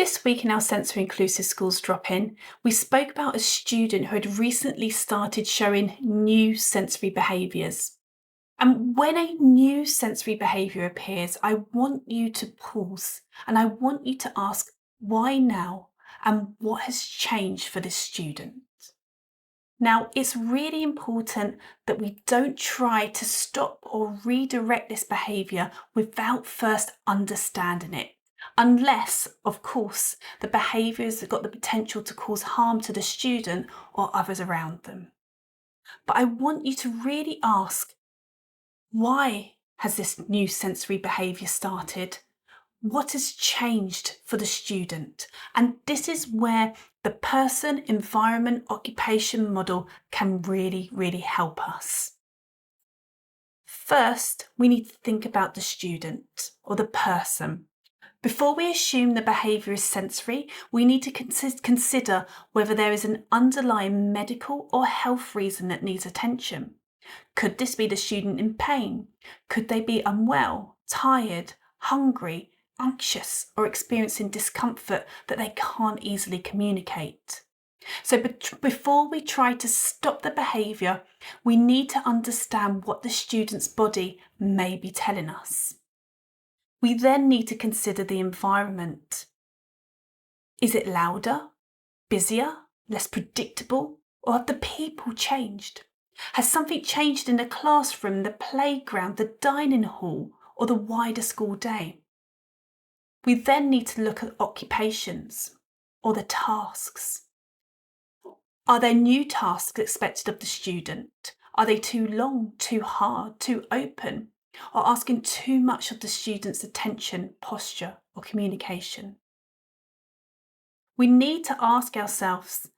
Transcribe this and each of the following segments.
This week in our Sensory Inclusive Schools drop-in, we spoke about a student who had recently started showing new sensory behaviours. And when a new sensory behaviour appears, I want you to pause and I want you to ask why now and what has changed for this student. Now, it's really important that we don't try to stop or redirect this behaviour without first understanding it. Unless, of course, the behaviour has got the potential to cause harm to the student or others around them. But I want you to really ask, why has this new sensory behaviour started? What has changed for the student? And this is where the person, environment, occupation model can really, really help us. First, we need to think about the student or the person. Before we assume the behaviour is sensory, we need to consider whether there is an underlying medical or health reason that needs attention. Could this be the student in pain? Could they be unwell, tired, hungry, anxious, or experiencing discomfort that they can't easily communicate? So before we try to stop the behaviour, we need to understand what the student's body may be telling us. We then need to consider the environment. Is it louder, busier, less predictable, or have the people changed? Has something changed in the classroom, the playground, the dining hall, or the wider school day? We then need to look at occupations or the tasks. Are there new tasks expected of the student? Are they too long, too hard, too open, or asking too much of the student's attention, posture, or communication? We need to ask ourselves,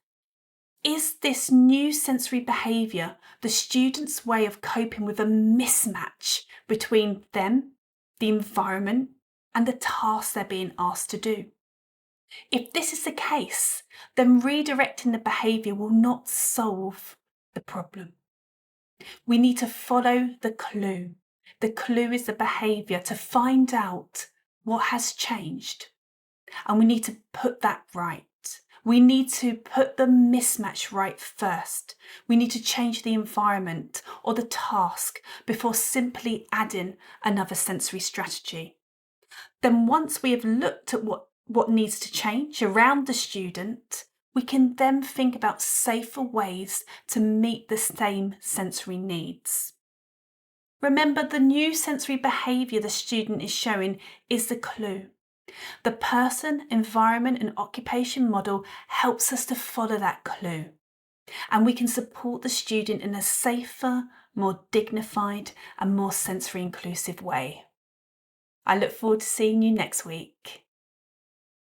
is this new sensory behaviour the student's way of coping with a mismatch between them, the environment, and the tasks they're being asked to do? If this is the case, then redirecting the behaviour will not solve the problem. We need to follow the clue. The clue is the behaviour to find out what has changed. And we need to put that right. We need to put the mismatch right first. We need to change the environment or the task before simply adding another sensory strategy. Then once we have looked at what needs to change around the student, we can then think about safer ways to meet the same sensory needs. Remember, the new sensory behaviour the student is showing is the clue. The person, environment and occupation model helps us to follow that clue, and we can support the student in a safer, more dignified and more sensory inclusive way. I look forward to seeing you next week.